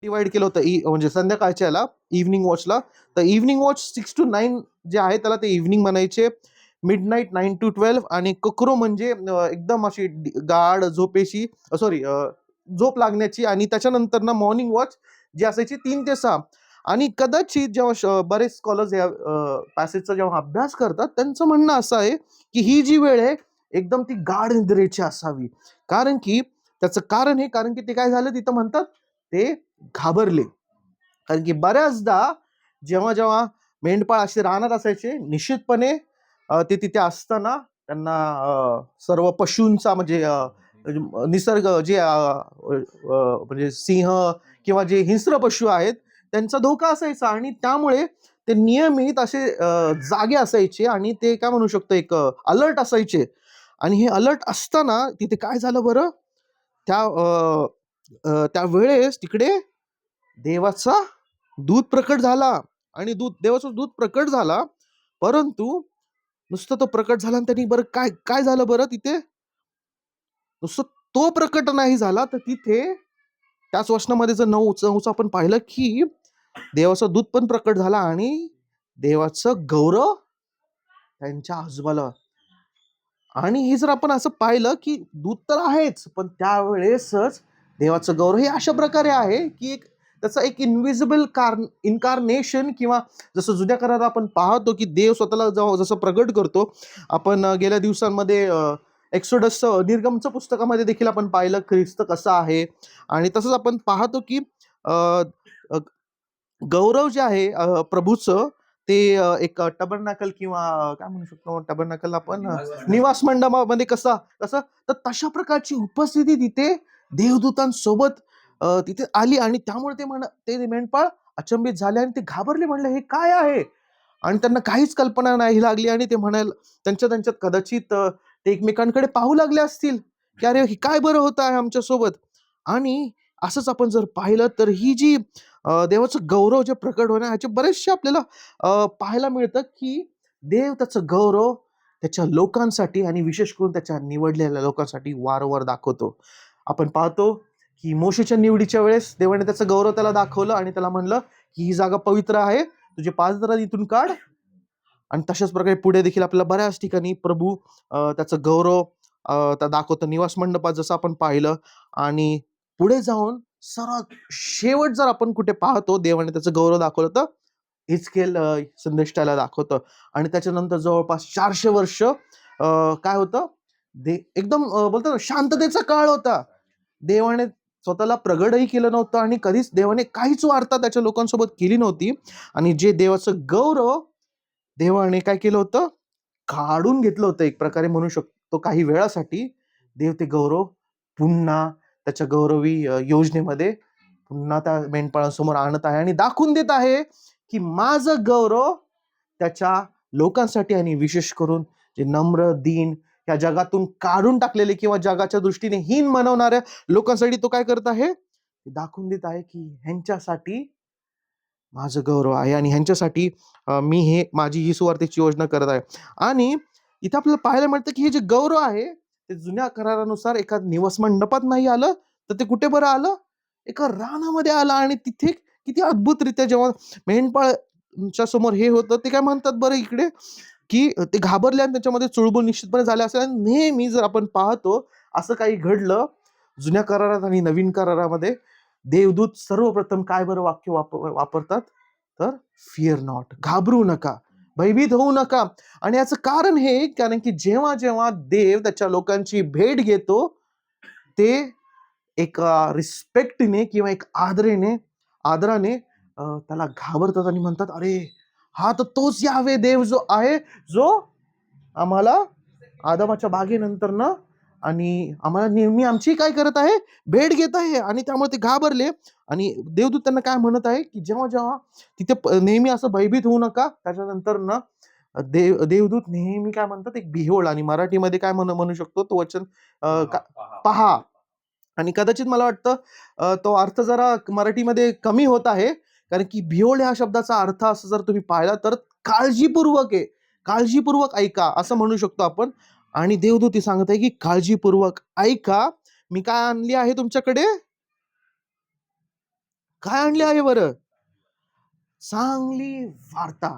Divide केलं होतं म्हणजे संध्याकाळच्या याला इव्हनिंग वॉचला. तर इव्हनिंग वॉच 6 to 9 जे आहे त्याला ते इव्हनिंग म्हणायचे. मिडनाईट 9 to 12 आणि कक्रो म्हणजे एकदम अशी गाढ झोपेशी, सॉरी, झोप लागण्याची. आणि त्याच्यानंतर ना मॉर्निंग वॉच जी असायची 3 ते 6. आणि कदाचित जेव्हा बरेच स्कॉलर्स या पॅसेजचा जेव्हा अभ्यास करतात त्यांचं म्हणणं असं आहे की ही जी वेळ आहे एकदम ती गाढ निद्रेची असावी. कारण की त्याचं कारण हे, कारण की ते काय झालं तिथं म्हणतात ते घाबरले. कारण की बऱ्याचदा जेव्हा जेव्हा मेंढपाळ असे राहणार असायचे निश्चितपणे ते तिथे असताना त्यांना सर्व पशूंचा म्हणजे निसर्ग जे म्हणजे सिंह किंवा जे हिंस्र पशु आहेत त्यांचा धोका असायचा. आणि त्यामुळे ते नियमित असे जागे असायचे आणि ते काय म्हणू शकतो एक अलर्ट असायचे. आणि हे अलर्ट असताना तिथे काय झालं बरं, त्या त्या वेळेस तिकडे देवाचा दूत प्रकट झाला. आणि देवाचा दूत प्रकट झाला. परंतु नुसतं तो प्रकट झाला आणि त्यांनी बरं काय काय झालं बरं तिथे, नुसतं तो प्रकट नाही झाला तर तिथे त्याच वचनामध्ये जर 9:9 आपण पाहिलं की देवाचा दूत पण प्रकट झाला आणि देवाचं गौरव त्यांच्या आजूबाला. आणि हे जर आपण असं पाहिलं की दूत तर आहेच पण त्यावेळेसच देवाचं गौरव हे अशा प्रकारे आहे की एक त्याचा एक इनविजिबल इन्कारनेशन, किंवा जसं जुन्या करारात आपण पाहतो की देव स्वतःला जसं प्रगट करतो. आपण गेल्या दिवसांमध्ये एक्सोडस निर्गमच्या पुस्तकामध्ये देखील आपण पाहिलं ख्रिस्त कसा आहे. आणि तसंच आपण पाहतो की अ, अ, गौरव जे आहे प्रभूचं ते एक टबरनाकल किंवा काय म्हणू शकतो टबरनाकल आपण निवास मंडपामध्ये कसं कसं तर तशा प्रकारची उपस्थिती तिथे देवदूतांसोबत तिथे आली. आणि त्यामुळे ते मेंढपाळ अचंबित झाले आणि ते घाबरले, म्हणले हे काय आहे. आणि त्यांना काहीच कल्पना नाही लागली. आणि ते म्हणाल त्यांच्या त्यांच्यात कदाचित ते एकमेकांकडे पाहू लागले असतील की अरे हे काय बरं होत आहे आमच्या सोबत. आणि असंच आपण जर पाहिलं तर ही जी देवाचं गौरव जे प्रकट होणं ह्याचे बरेचसे आपल्याला पाहायला मिळतं की देव त्याचं गौरव त्याच्या लोकांसाठी आणि विशेष करून त्याच्या निवडलेल्या लोकांसाठी वारंवार दाखवतो. आपण पाहतो की मोशेच्या निवडीच्या वेळेस देवाने त्याचं गौरव त्याला दाखवलं आणि त्याला म्हणलं की ही जागा पवित्र आहे, तुझे 5 जरा इथून काढ. आणि तशाच प्रकारे पुढे देखील आपल्याला बऱ्याच ठिकाणी प्रभू त्याचं गौरव दाखवतो निवास मंडपात जसं आपण पाहिलं. आणि पुढे जाऊन सर्वात शेवट जर आपण कुठे पाहतो देवाने त्याचं गौरव दाखवलं तर हिजकेल संदेष्टाला दाखवतं. आणि त्याच्यानंतर जवळपास 400 वर्ष काय होतं एकदम बोलतो ना शांततेचा काळ होता. देवाने स्वतःला प्रगटही केलं नव्हतं आणि कधीच देवाने काहीच वार्ता त्याच्या लोकांसोबत केली नव्हती. आणि जे देवाचं गौरव देवाने काय केलं होतं काढून घेतलं होतं एक प्रकारे म्हणू शकतो काही वेळासाठी. देव ते गौरव पुन्हा त्याच्या गौरवी योजनेमध्ये पुन्हा त्या मेंढपाळांसमोर आणत आहे आणि दाखवून देत आहे की माझं गौरव त्याच्या लोकांसाठी आणि विशेष करून जे नम्र दीन या जगातून काढून टाकलेले किंवा जगाच्या दृष्टीने हीन बनवणाऱ्या लोकांसाठी तो काय करत आहे दाखवून देत आहे की ह्यांच्यासाठी माझं गौरव आहे आणि ह्यांच्यासाठी मी हे माझी ही सुवार्थेची योजना करत आहे. आणि इथं आपल्याला पाहायला मिळतं की हे जे गौरव आहे ते जुन्या करारानुसार एका निवास मंडपात नाही आलं तर ते कुठे बरं आलं, एका रानामध्ये आलं. आणि तिथे किती अद्भुतरित्या जेव्हा मेंढपाळच्या समोर हे होतं ते काय म्हणतात बरं इकडे की ते घाबरले आणि त्याच्यामध्ये चुळबुळ निश्चितपणे झाले असेल. आणि नेहमी जर आपण पाहतो असं काही घडलं जुन्या करारात आणि नवीन करारामध्ये देवदूत सर्वप्रथम काय बरं वाक्य वापरतात तर फिअर नॉट, घाबरू नका, भयभीत होऊ नका. आणि याचं कारण हे कारण की जेव्हा जेव्हा देव त्याच्या लोकांची भेट घेतो ते एक रिस्पेक्टने किंवा एक आदराने त्याला घाबरतात आणि म्हणतात अरे हा तर तोच यावे देव जो आहे जो आम्हाला आदमाच्या बागेनंतर ना आणि आम्हाला नेहमी आमची काय करत आहे भेट घेत आहे. आणि त्यामुळे ते घाबरले. आणि देवदूत त्यांना काय म्हणत आहे की जेव्हा जेव्हा तिथे नेहमी असं भयभीत होऊ नका. त्याच्यानंतर ना देवदूत नेहमी काय म्हणतात एक बिहोळ आणि मराठीमध्ये काय म्हणू शकतो तो वचन पहा. आणि कदाचित मला वाटतं तो अर्थ जरा मराठीमध्ये कमी होत आहे कारण की बिहोळ ह्या शब्दाचा अर्थ असं जर तुम्ही पाहिला तर काळजीपूर्वक आहे, काळजीपूर्वक ऐका असं म्हणू शकतो आपण. आणि देवदूती सांगत आहे की काळजीपूर्वक ऐका, मी काय आणली आहे तुमच्याकडे काय आणले आहे बरं? चांगली वार्ता.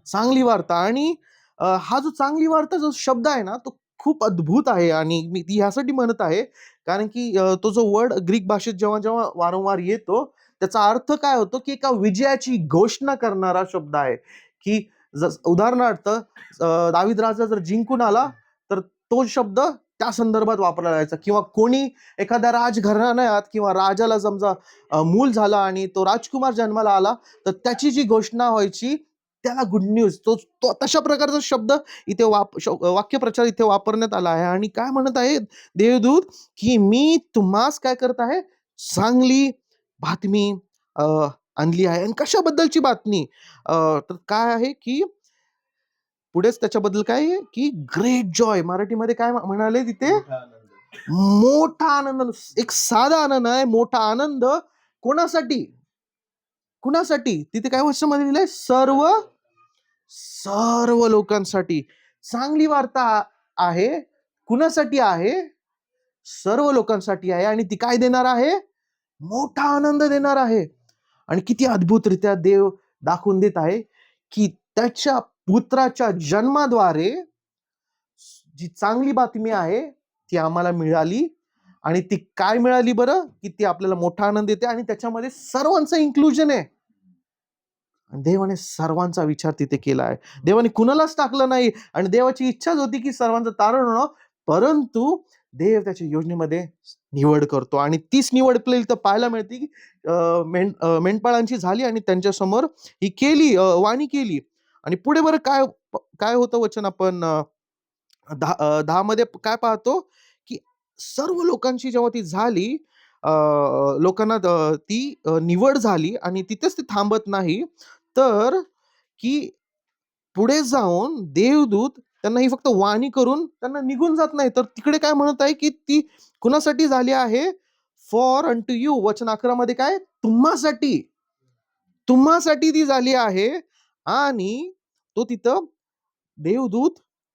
चांगली वार्ता. आणि हा जो चांगली वार्ता जो शब्द आहे ना, तो खूप अद्भुत आहे आणि मी ती ह्यासाठी म्हणत आहे, कारण की तो जो वर्ड ग्रीक भाषेत जेव्हा जेव्हा वारंवार येतो, त्याचा अर्थ काय होतो, की एका विजयाची घोषणा करणारा शब्द आहे. की उदाहरणार्थ दावीद राजा जर जिंकून आला, तर तो शब्द त्या संदर्भात वापरला जायचा. किंवा कोणी एखाद्या राजघराण्यात किंवा राजाला समजा मूल झाला आणि तो राजकुमार जन्माला आला, तर त्याची जी घोषणा व्हायची, त्याला गुड न्यूज. तो तो तशा प्रकारचा शब्द इथे वाक्यप्रचार इथे वापरण्यात आला आहे. आणि काय म्हणत आहे देवदूत, की मी तुम्हास काय करत आहे, चांगली बातमी अ, आणली आहे. आणि कशाबद्दलची बातमी? तर काय आहे, की पुढेच त्याच्याबद्दल काय आहे, की ग्रेट जॉय. मराठीमध्ये काय म्हणाले तिथे? मोठा आनंद. एक साधा आनंद आहे, मोठा आनंद. कोणासाठी? कुणासाठी? तिथे काय वर्षामध्ये लिहिलंय? सर्व सर्व लोकांसाठी. चांगली वार्ता आहे. कुणासाठी आहे? सर्व लोकांसाठी आहे. आणि ती काय देणार आहे? मोठा आनंद देणार आहे. आणि किती अद्भुतरित्या देव दाखवून देत आहे, की त्याच्या पुत्राच्या जन्माद्वारे जी चांगली बातमी आहे ती आम्हाला मिळाली. आणि ती काय मिळाली बरं? की ती आपल्याला मोठा आनंद देते आणि त्याच्यामध्ये सर्वांचं इन्क्लुजन आहे. देवाने सर्वांचा विचार तिथे केला आहे. देवाने कुणालाच टाकलं नाही. आणि देवाची इच्छाच होती की सर्वांचं तारण होणं, परंतु देव त्याच्या योजनेमध्ये निवड करतो. आणि तीच निवड आपल्याला इथं पाहायला मिळते, की मेंढपाळांची झाली आणि त्यांच्या समोर ही केली, वाणी केली. आणि पुढे बरं काय काय होतं वचन आपण 10 मध्ये काय पाहतो, की सर्व लोकांची जेव्हा ती झाली, लोकांना ती निवड झाली आणि तिथेच ते थांबत नाही. तर की पुढे जाऊन देवदूत त्यांना ही फक्त वाणी करून त्यांना निघून जात नाही. तर तिकडे काय म्हणत आहे, की ती कुणासाठी झाली आहे? For unto you. वचन 11 मध्ये काय? तुम्हासाठी. तुम्हासाठी ती झाली आहे. आणि तो तिथं देवदूत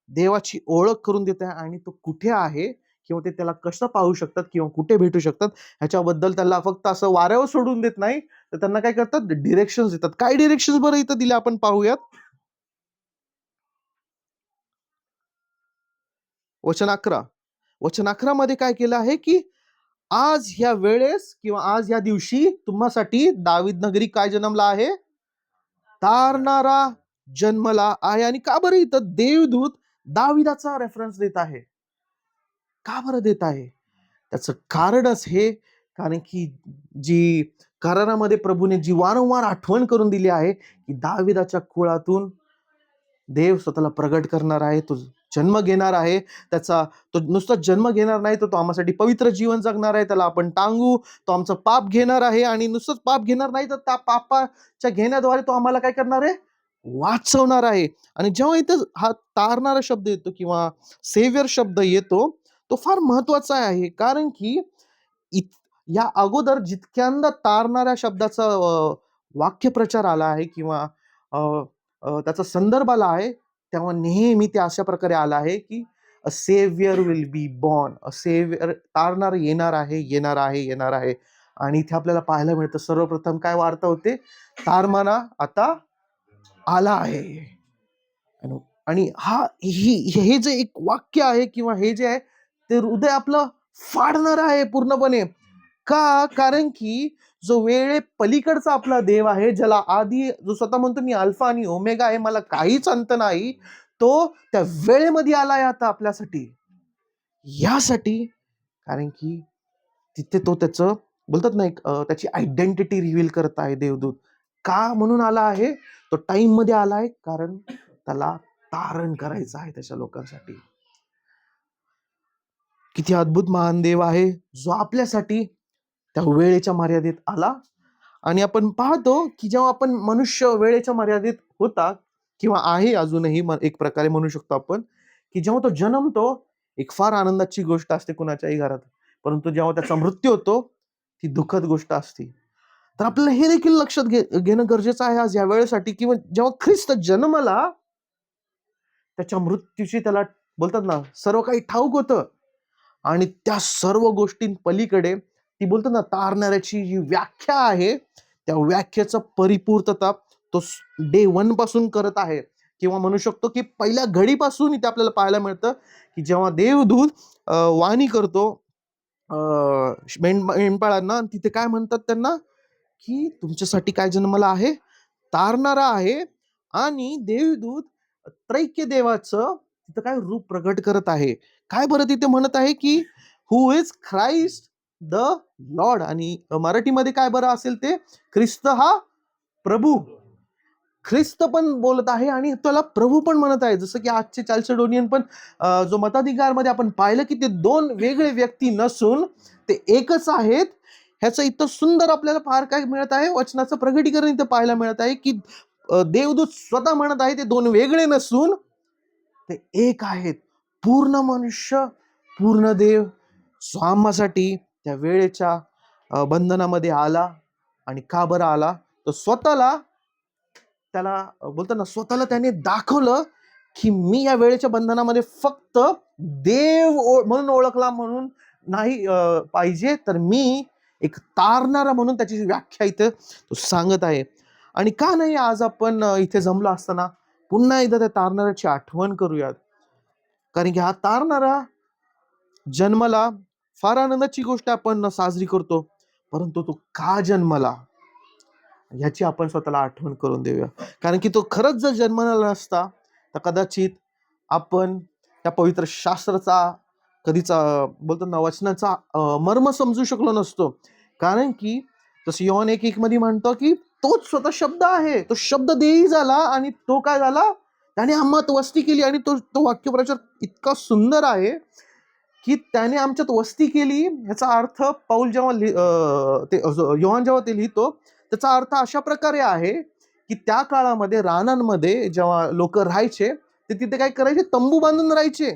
देवाची ओळख करून देत आहे. आणि तो कुठे आहे किंवा ते त्याला कसं पाहू शकतात किंवा कुठे भेटू शकतात ह्याच्याबद्दल त्याला फक्त असं वाऱ्यावर सोडून देत नाही, तर त्यांना काय करतात? डिरेक्शन्स देतात. काय डिरेक्शन्स बरं इथं दिले आपण पाहूयात. वचन 11. वचन 11 मध्ये काय केलं आहे, की आज ह्या वेळेस किंवा आज ह्या दिवशी तुम्हासाठी दावीद नगरी काय जन्मला आहे? तारणारा जन्मला आहे. आणि का बरं इथं देवदूत दाविदाचा रेफरन्स देत आहे? का बरं देत आहे? त्याचं कारणच हे, कारण की जी करारामध्ये प्रभूने जी वारंवार आठवण करून दिली आहे, की दाविदाच्या कुळातून देव स्वतःला प्रगट करणार आहे. तो जन्म घेणार आहे. त्याचा तो नुसता जन्म घेणार नाही, तर तो आम्हासाठी पवित्र जीवन जगणार आहे. त्याला आपण टांगू. तो आमचं पाप घेणार आहे. आणि नुसतंच पाप घेणार नाही, तर त्या पापाच्या घेण्याद्वारे तो आम्हाला काय करणार आहे? वाचवणार आहे. आणि जेव्हा इथं हा तारणारा शब्द येतो किंवा सेव्हियर शब्द येतो, तो फार महत्वाचा आहे. कारण की इत या अगोदर जितक्यांदा तारणाऱ्या शब्दाचा वाक्यप्रचार आला आहे किंवा अ, त्याचा संदर्भ आला आहे, तेव्हा नेहमी ते अशा प्रकारे आला आहे, की अ saviour will be born. A saviour, तारणार येणार आहे, येणार आहे, येणार आहे. आणि इथे आपल्याला पाहायला मिळतं सर्वप्रथम काय वार्ता होते? तारमाना आता आला आहे. आणि हे जे एक वाक्य आहे किंवा हे जे आहे, ते हृदय आपलं फाडणार आहे पूर्णपणे. का? कारण की जो वेळे पलीकडचा आपला देव आहे, ज्याला आधी, जो स्वतः म्हणतो मी अल्फा आणि ओमेगा आहे, मला काहीच अंत नाही, तो त्या वेळेमध्ये आलाय आता आपल्यासाठी. यासाठी, कारण की तिथे तो त्याचं बोलतात ना, एक त्याची आयडेंटिटी रिव्हील करत आहे देवदूत. का म्हणून आला आहे? तो टाइम मध्ये आलाय, कारण त्याला तारण करायचं आहे त्याच्या लोकांसाठी. किती अद्भुत महान देव आहे, जो आपल्यासाठी त्या वेळेच्या मर्यादेत आला. आणि आपण पाहतो, की जेव्हा आपण मनुष्य वेळेच्या मर्यादेत होता किंवा आहे अजूनही, एक प्रकारे म्हणू शकतो आपण, की जेव्हा तो जन्मतो, एक फार आनंदाची गोष्ट असते कुणाच्याही घरात. परंतु जेव्हा त्याचा मृत्यू होतो, ती दुःखद गोष्ट असते. तर आपल्याला हे देखील लक्षात घेणं गरजेचं आहे आज या वेळेसाठी, की जेव्हा ख्रिस्त जन्मला, त्याच्या मृत्यूची त्याला बोलतात ना सर्व काही ठाऊक होतं. आणि त्या सर्व गोष्टीं पलीकडे ती बोलतात ना तारणाऱ्याची जी व्याख्या आहे, त्या व्याख्येचं परिपूर्तता तो डे 1 पासून करत आहे, किंवा म्हणू शकतो की पहिल्या घडीपासून इथे आपल्याला पाहायला मिळतं की जेव्हा देवदूत वाणी करतो मेंढपाळांना, तिथे काय म्हणतात त्यांना, की तुमच्यासाठी काय जन्मला आहे, तारणारा आहे. आणि देवदूत त्रैक्य देवाचं तिथं काय रूप प्रगट करत आहे. काय बरं तिथे म्हणत आहे की हु इज ख्राइस्ट द लॉर्ड, आणि मराठीमध्ये काय बरं असेल ते, ख्रिस्त हा प्रभू. ख्रिस्त पण बोलत आहे आणि त्याला प्रभू पण म्हणत आहे. जसं की आजचे चाल्चेडोनियन पण जो मताधिकार मध्ये आपण पाहिलं की ते दोन वेगळे व्यक्ती नसून ते एकच आहेत. ह्याचं इतकं सुंदर आपल्याला फार काय मिळत आहे, वचनाचं प्रगटीकरण इथं पाहायला मिळत आहे की देवदूत स्वतः म्हणत आहे ते दोन वेगळे नसून ते एक आहेत. पूर्ण मनुष्य, पूर्ण देव स्वामासाठी त्या वेळेच्या बंधनामध्ये आला. आणि का बरं आला, तर स्वतःला, त्याला बोलतो ना, स्वतःला त्याने दाखवलं की मी या वेळेच्या बंधनामध्ये फक्त देव म्हणून ओळखला म्हणून नाही पाहिजे, तर मी एक तारणारा म्हणून त्याची व्याख्या इथं तो सांगत आहे. आणि का नाही आज आपण इथे जमलो असताना पुन्हा एकदा त्या तारणाऱ्याची आठवण करूयात. कारण की हा तारणारा जन्मला, फार आनंदाची गोष्ट आपण साजरी करतो, परंतु तो का जन्मला ह्याची आपण स्वतःला आठवण करून देऊया. कारण की तो खरंच जर जन्मला नसता तर कदाचित आपण त्या पवित्र शास्त्राचा कधीच बोलतो ना वचनाचा मर्म समजू शकलो नसतो. कारण की जसं योहान 1:1 मध्ये म्हणतो की तोच स्वतः शब्द आहे, तो शब्द देही झाला आणि तो काय झाला, त्याने आम्हात वस्ती केली. आणि तो तो वाक्यप्रचार इतका सुंदर आहे की त्याने आमच्यात वस्ती केली. ह्याचा अर्थ पौल जेव्हा ते योहान जेव्हा ते लिहितो, त्याचा अर्थ अशा प्रकारे आहे की त्या काळामध्ये रानांमध्ये जेव्हा लोक राहायचे, ते तिथे काय करायचे, तंबू बांधून राहायचे.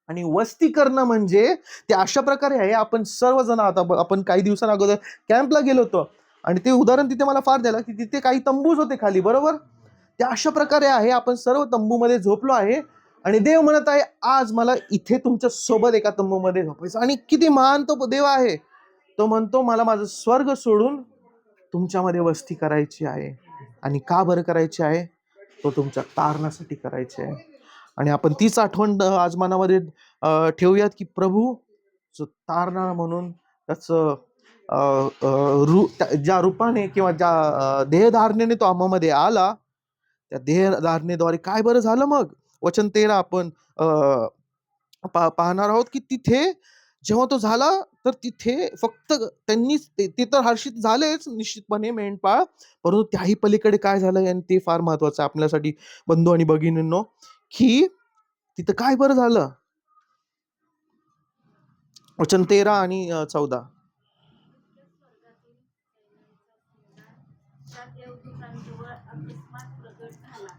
आणि वस्ती करणं म्हणजे ते अशा प्रकारे आहे, आपण सर्वजण आता आपण काही दिवसांअगोदर कॅम्पला गेलो होतो आणि ते उदाहरण तिथे मला फार द्यायला की तिथे काही तंबूच होते खाली, बरोबर. ते अशा प्रकारे आहे, आपण सर्व तंबूमध्ये झोपलो आहे आणि देव म्हणत आहे आज मला इथे तुमच्या सोबत एका तंबूमध्ये झोपायचं. आणि किती महान तो देव आहे. तो म्हणतो मला माझं स्वर्ग सोडून तुमच्यामध्ये वस्ती करायची आहे. आणि का बरं करायची आहे, तो तुमच्या तारणासाठी करायचे आहे. आणि आपण तीच आठवण आज मनामध्ये ठेवूयात की प्रभू जो तारणारा म्हणून त्याचं ज्या रूपाने किंवा ज्या देहधारणेने तो आम्हामध्ये आला, त्या देहधारणेद्वारे काय बरं झालं. मग वचन 13 आपण पाहणार आहोत की तिथे जेव्हा तो झाला, तर तिथे फक्त त्यांनी ते तर हर्षित झालेच निश्चितपणे मेंढपाळ, परंतु त्याही पलीकडे काय झालं, आणि ते फार महत्वाचं आहे आपल्यासाठी बंधू आणि भगिनींनो, की तिथं काय बरं झालं. वचन 13 आणि 14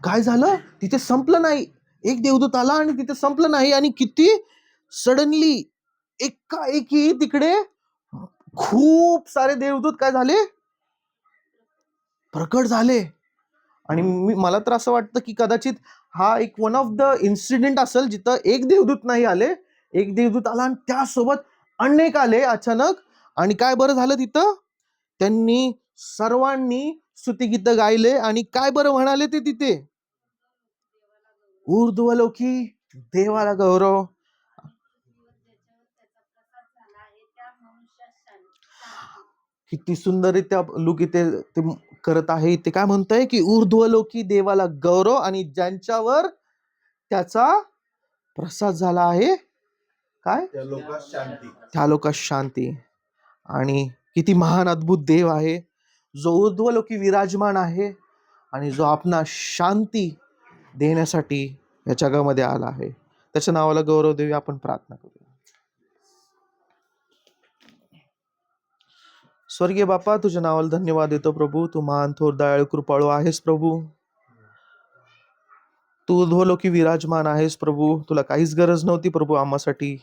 काय झालं, तिथे संपलं नाही. एक देवदूत आला आणि तिथे संपलं नाही. आणि किती सडनली एकाएकी तिकडे खूप सारे देवदूत काय झाले, प्रकट झाले. आणि मला तर असं वाटतं की कदाचित हा एक वन ऑफ द इन्सिडेंट असेल जिथं एक देवदूत नाही आले, एक देवदूत आला आणि त्यासोबत अनेक आले अचानक. आणि काय बरं झालं तिथं, त्यांनी सर्वांनी स्तुतिगीत गायले. आणि काय बरं म्हणाले ते तिथे, ऊर्ध्वलोकी देवाला गौरव. किती सुंदररित्या लोक इथे ते करत आहे. इथे काय म्हणतंय की ऊर्ध्वलोकी देवाला गौरव आणि ज्यांच्यावर त्याचा प्रसाद झाला आहे, काय, त्या लोकांस शांती. आणि किती महान अद्भुत देव आहे जो ऊर्ध्वलोकी विराजमान आहे आणि जो आपणा शांती देण्यासाठी या जगामध्ये आला आहे. त्याच्या नावाला गौरव देऊया. आपण प्रार्थना करूया. स्वर्गीय बापा, तुझ्या नावाला धन्यवाद देतो प्रभू. तू महान थोर दयाळू कृपाळू आहेस प्रभू. तू ऊर्ध्वलोकी विराजमान आहेस प्रभू. तुला काहीच गरज नव्हती प्रभू आम्हासाठी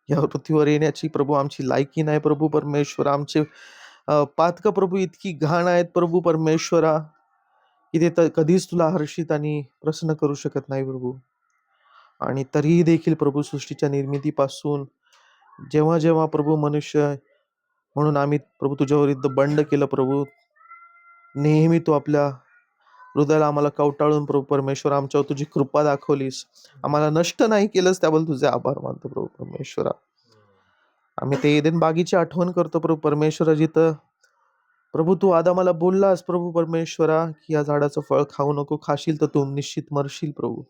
या पृथ्वीवर येण्याची प्रभू. आमची लायकी नाही प्रभू परमेश्वरा. आमचे पातक प्रभू इतकी घाण आहेत प्रभू परमेश्वरा की ते तर कधीच तुला हर्षित आणि प्रसन्न करू शकत नाही प्रभू. आणि तरीही देखील प्रभू सृष्टीच्या निर्मितीपासून जेव्हा जेव्हा प्रभू मनुष्य म्हणून आम्ही प्रभू तुझ्या विरुद्ध बंड केलं प्रभू. नेहमी तू आपल्या हृदयाला आम्हाला कवटाळून प्रभू परमेश्वर आमच्यावर तुझी कृपा दाखवलीस. आम्हाला नष्ट नाही केलंस, त्याबद्दल तुझे आभार मानतो प्रभू परमेश्वरा. आम्ही ते एदेन बागेची आठवण करतो प्रभू परमेश्वरा, जिथं प्रभू तू आदामाला बोललास प्रभू परमेश्वरा की या झाडाचं फळ खाऊ नको, खाशील तर तू निश्चित मरशील प्रभू.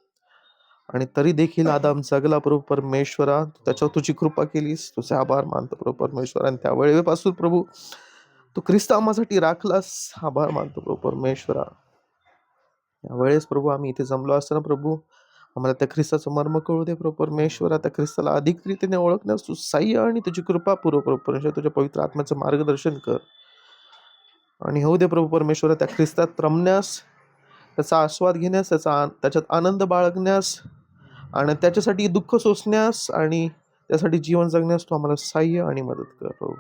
आणि तरी देखील आदाम जगला प्रभू परमेश्वरा. त्याच्यावर तुझी कृपा केलीस, तुझे आभार मानतो प्रभू परमेश्वरा. आणि त्या वेळेपासून प्रभू तू ख्रिस्त आम्हासाठी राखलास, आभार मानतो प्रभू परमेश्वरा. यावेळेस प्रभू आम्ही इथे जमलो असताना प्रभू आम्हाला त्या ख्रिस्ताचं मर्म कळू दे प्रभू परमेश्वरा. त्या ख्रिस्ताला अधिक रीतीने ओळखण्यास तू सहाय्य आणि तुझी कृपा पूर्व प्रभू परमेश्वर. तुझ्या पवित्र आत्म्याचं मार्गदर्शन कर आणि होऊ दे प्रभू परमेश्वरा त्या ख्रिस्तात रमण्यास, त्याचा आस्वाद घेण्यास, त्याच्यात आनंद बाळगण्यास आणि त्याच्यासाठी दुःख सोसण्यास आणि त्यासाठी जीवन जगण्यास तू आम्हाला सहाय्य आणि मदत कर प्रभू.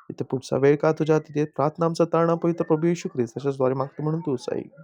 इथे पुढचा वेळ का तुझ्या तिथे प्रार्थना आमचा तारणा पवित्र प्रभू येशू ख्रिस्त त्याच्याद्वारे मागतो म्हणून तू सहाय्य.